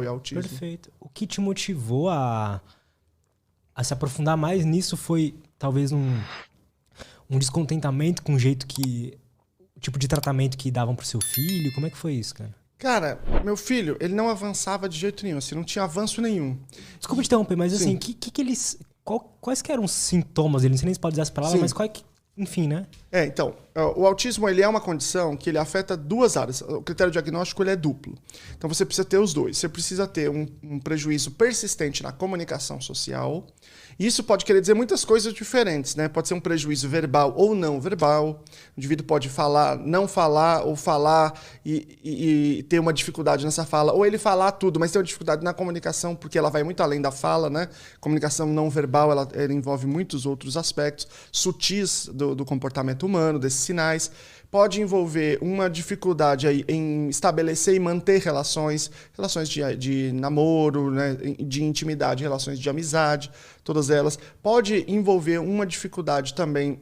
autismo. Perfeito. O que te motivou a se aprofundar mais nisso foi talvez um descontentamento com o jeito que... o tipo de tratamento que davam pro seu filho? Como é que foi isso, cara? Cara, meu filho, ele não avançava de jeito nenhum, assim, não tinha avanço nenhum. Desculpa te interromper, mas Sim. assim, que eles... quais que eram os sintomas dele? Não sei nem se pode usar essa palavra, Sim. mas enfim, né? Então, o autismo ele é uma condição que ele afeta duas áreas. O critério diagnóstico ele é duplo. Então você precisa ter os dois. Você precisa ter um prejuízo persistente na comunicação social. Isso pode querer dizer muitas coisas diferentes, né? Pode ser um prejuízo verbal ou não verbal. O indivíduo pode falar, não falar, ou falar e ter uma dificuldade nessa fala. Ou ele falar tudo, mas ter uma dificuldade na comunicação, porque ela vai muito além da fala, né? Comunicação não verbal, ela envolve muitos outros aspectos sutis do comportamento humano, desses sinais. Pode envolver uma dificuldade aí em estabelecer e manter relações de namoro, né, de intimidade, relações de amizade, todas elas. Pode envolver uma dificuldade também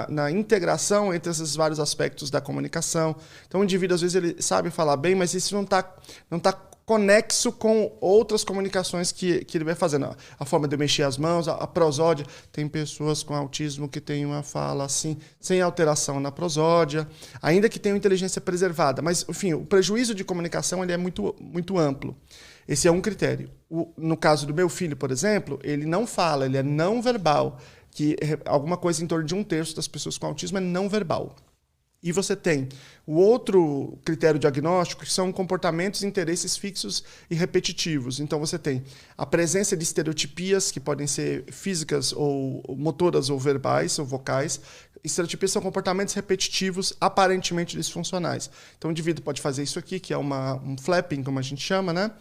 na integração entre esses vários aspectos da comunicação. Então o indivíduo, às vezes, ele sabe falar bem, mas isso não tá conexo com outras comunicações que ele vai fazendo. A forma de mexer as mãos, a prosódia. Tem pessoas com autismo que têm uma fala assim, sem alteração na prosódia, ainda que tenham inteligência preservada. Mas, enfim, o prejuízo de comunicação ele é muito, muito amplo. Esse é um critério. No caso do meu filho, por exemplo, ele não fala, ele é não verbal, que alguma coisa em torno de 1/3 das pessoas com autismo é não verbal. E você tem o outro critério diagnóstico, que são comportamentos e interesses fixos e repetitivos. Então você tem a presença de estereotipias, que podem ser físicas ou motoras ou verbais ou vocais. Estereotipias são comportamentos repetitivos, aparentemente disfuncionais. Então o indivíduo pode fazer isso aqui, que é um flapping, como a gente chama, né?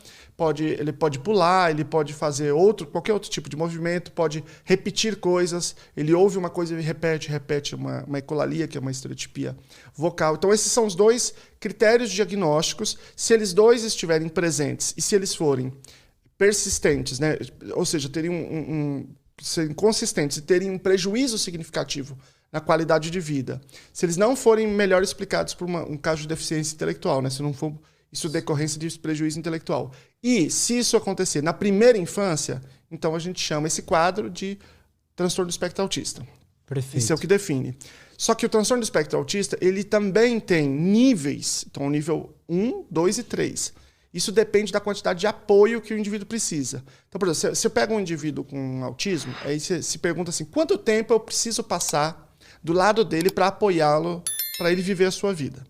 Ele pode pular, ele pode fazer qualquer outro tipo de movimento, pode repetir coisas. Ele ouve uma coisa e repete uma ecolalia, que é uma estereotipia vocal. Então esses são os dois critérios diagnósticos. Se eles dois estiverem presentes e se eles forem persistentes, né? Ou seja, serem consistentes e terem um prejuízo significativo na qualidade de vida. Se eles não forem melhor explicados por um caso de deficiência intelectual, né? Se não for isso decorrência de prejuízo intelectual. E se isso acontecer na primeira infância, então a gente chama esse quadro de transtorno do espectro autista. Perfeito. Isso é o que define. Só que o transtorno do espectro autista, ele também tem níveis, então nível 1, 2 e 3. Isso depende da quantidade de apoio que o indivíduo precisa. Então, por exemplo, se eu pego um indivíduo com autismo, aí você se pergunta assim, quanto tempo eu preciso passar do lado dele para apoiá-lo, para ele viver a sua vida?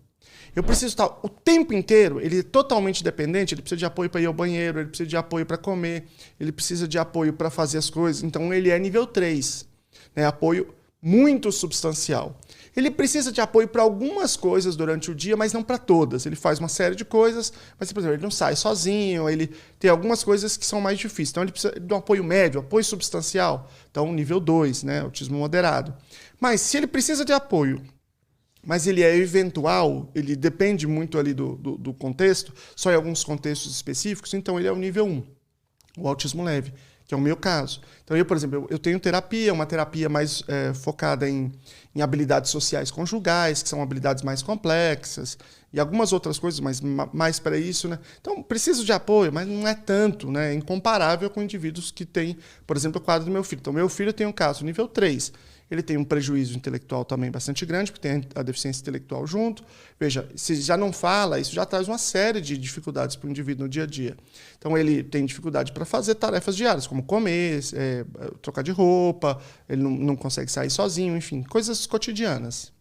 Eu preciso estar o tempo inteiro, ele é totalmente dependente, ele precisa de apoio para ir ao banheiro, ele precisa de apoio para comer, ele precisa de apoio para fazer as coisas. Então, ele é nível 3, né? Apoio muito substancial. Ele precisa de apoio para algumas coisas durante o dia, mas não para todas. Ele faz uma série de coisas, mas, por exemplo, ele não sai sozinho, ele tem algumas coisas que são mais difíceis. Então, ele precisa de um apoio médio, apoio substancial. Então, nível 2, né? Autismo moderado. Mas, se ele precisa de apoio, mas ele é eventual, ele depende muito ali do contexto, só em alguns contextos específicos, então ele é o nível 1, o autismo leve, que é o meu caso. Então, por exemplo, eu tenho terapia, uma terapia mais focada em habilidades sociais conjugais, que são habilidades mais complexas, e algumas outras coisas, mas mais para isso, né? Então, preciso de apoio, mas não é tanto, né? É incomparável com indivíduos que têm, por exemplo, o quadro do meu filho. Então, meu filho tem um caso nível 3. Ele tem um prejuízo intelectual também bastante grande, porque tem a deficiência intelectual junto. Veja, se já não fala, isso já traz uma série de dificuldades para o indivíduo no dia a dia. Então, ele tem dificuldade para fazer tarefas diárias, como comer, trocar de roupa, ele não consegue sair sozinho, enfim, coisas cotidianas.